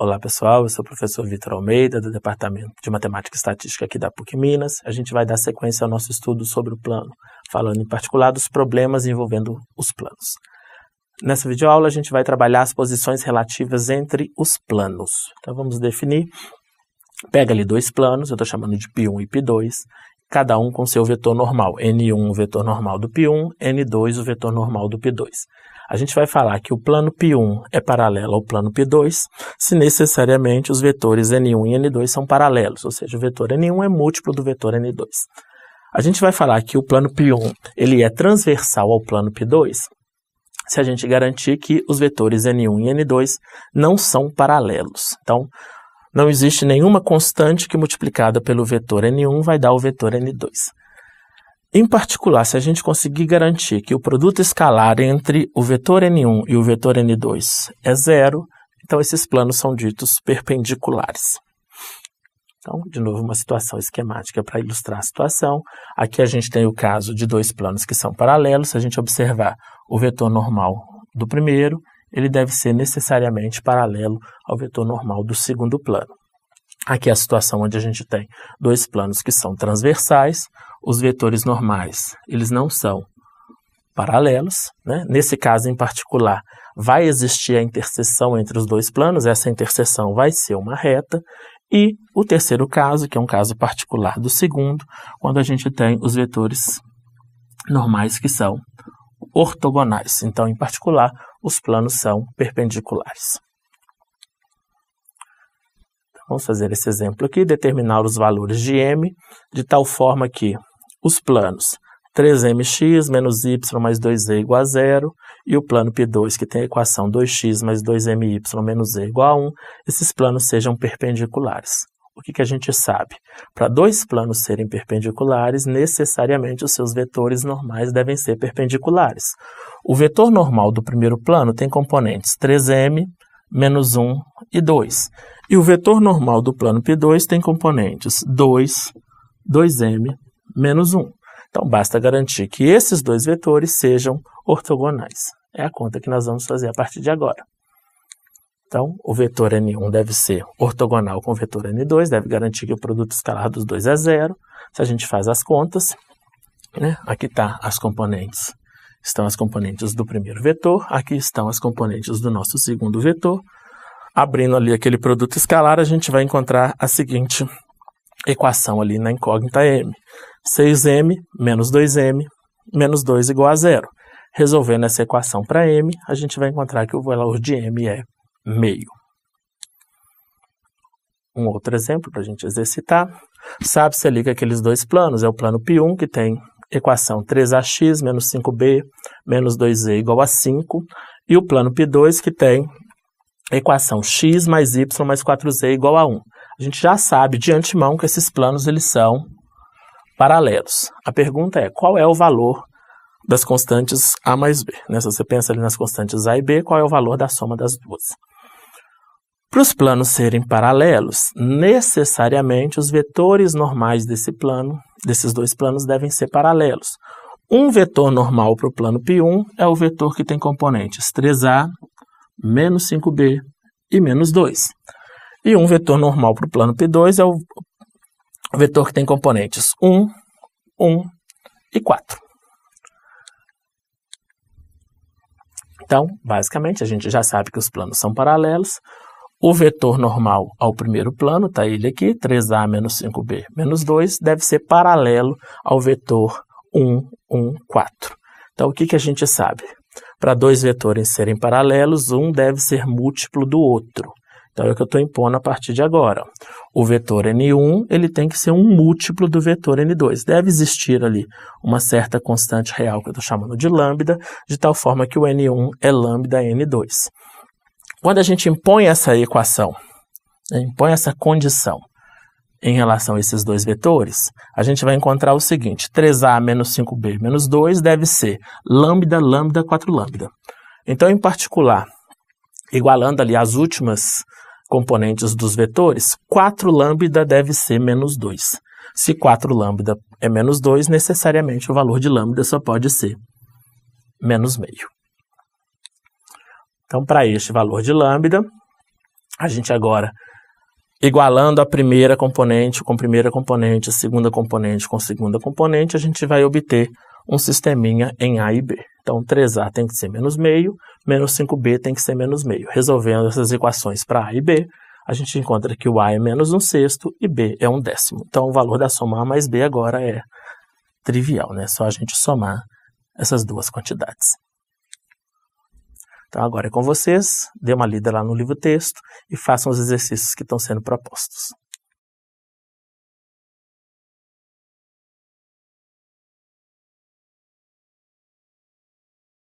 Olá pessoal, eu sou o professor Vitor Almeida, do Departamento de Matemática e Estatística aqui da PUC Minas. A gente vai dar sequência ao nosso estudo sobre o plano, falando em particular dos problemas envolvendo os planos. Nessa videoaula a gente vai trabalhar as posições relativas entre os planos. Então vamos definir, pega ali dois planos, eu estou chamando de P1 e P2, cada um com seu vetor normal, N1 o vetor normal do P1, N2 o vetor normal do P2. A gente vai falar que o plano P1 é paralelo ao plano P2 se necessariamente os vetores N1 e N2 são paralelos, ou seja, o vetor N1 é múltiplo do vetor N2. A gente vai falar que o plano P1 ele é transversal ao plano P2 se a gente garantir que os vetores N1 e N2 não são paralelos. Então, não existe nenhuma constante que multiplicada pelo vetor N1 vai dar o vetor N2. Em particular, se a gente conseguir garantir que o produto escalar entre o vetor N1 e o vetor N2 é zero, então esses planos são ditos perpendiculares. Então, de novo, uma situação esquemática para ilustrar a situação. Aqui a gente tem o caso de dois planos que são paralelos. Se a gente observar o vetor normal do primeiro, ele deve ser necessariamente paralelo ao vetor normal do segundo plano. Aqui é a situação onde a gente tem dois planos que são transversais, os vetores normais, eles não são paralelos, né? Nesse caso em particular, vai existir a interseção entre os dois planos, essa interseção vai ser uma reta, e o terceiro caso, que é um caso particular do segundo, quando a gente tem os vetores normais que são ortogonais. Então, em particular, os planos são perpendiculares. Vamos fazer esse exemplo aqui, determinar os valores de m, de tal forma que os planos 3mx menos y mais 2z igual a 0 e o plano P2, que tem a equação 2x mais 2my menos z igual a 1, esses planos sejam perpendiculares. O que a gente sabe? Para dois planos serem perpendiculares, necessariamente os seus vetores normais devem ser perpendiculares. O vetor normal do primeiro plano tem componentes 3m, menos 1 e 2. E o vetor normal do plano P2 tem componentes 2, 2m, menos 1. Então, basta garantir que esses dois vetores sejam ortogonais. É a conta que nós vamos fazer a partir de agora. Então, o vetor N1 deve ser ortogonal com o vetor N2, deve garantir que o produto escalar dos dois é zero. Se a gente faz as contas, né, aqui está as componentes. Estão as componentes do primeiro vetor, aqui estão as componentes do nosso segundo vetor. Abrindo ali aquele produto escalar, a gente vai encontrar a seguinte equação ali na incógnita m. 6m menos 2m menos 2 igual a 0. Resolvendo essa equação para m, a gente vai encontrar que o valor de m é meio. Um outro exemplo para a gente exercitar. Sabe-se ali que aqueles dois planos é o plano P1, que tem equação 3ax menos 5b menos 2z igual a 5, e o plano P2, que tem equação x mais y mais 4z igual a 1. A gente já sabe de antemão que esses planos eles são paralelos. A pergunta é, qual é o valor das constantes a mais b? Né? Se você pensa ali nas constantes a e b, qual é o valor da soma das duas? Para os planos serem paralelos, necessariamente os vetores normais desses dois planos devem ser paralelos. Um vetor normal para o plano P1 é o vetor que tem componentes 3a, menos 5b e menos 2. E um vetor normal para o plano P2 é o vetor que tem componentes 1, 1 e 4. Então, basicamente, a gente já sabe que os planos são paralelos. O vetor normal ao primeiro plano, está ele aqui, 3a menos 5b menos 2, deve ser paralelo ao vetor 1, 1, 4. Então, o que a gente sabe? Para dois vetores serem paralelos, um deve ser múltiplo do outro. Então, é o que eu estou impondo a partir de agora. O vetor N1 ele tem que ser um múltiplo do vetor N2. Deve existir ali uma certa constante real, que eu estou chamando de lambda, de tal forma que o N1 é lambda N2. Quando a gente impõe essa equação, impõe essa condição em relação a esses dois vetores, a gente vai encontrar o seguinte, 3a menos 5b menos 2 deve ser lambda, lambda, 4 lambda. Então, em particular, igualando ali as últimas componentes dos vetores, 4 lambda deve ser menos 2. Se 4 lambda é menos 2, necessariamente o valor de lambda só pode ser menos meio. Então, para este valor de lambda, A gente agora, igualando a primeira componente com primeira componente, a segunda componente com segunda componente, a gente vai obter um sisteminha em A e B. Então, 3A tem que ser menos meio, menos 5B tem que ser menos meio. Resolvendo essas equações para A e B, a gente encontra que o A é menos 1/6 e B é 1/10. Então, o valor da soma A mais B agora é trivial, né? Só a gente somar essas duas quantidades. Então, agora é com vocês. Dê uma lida lá no livro texto e façam os exercícios que estão sendo propostos.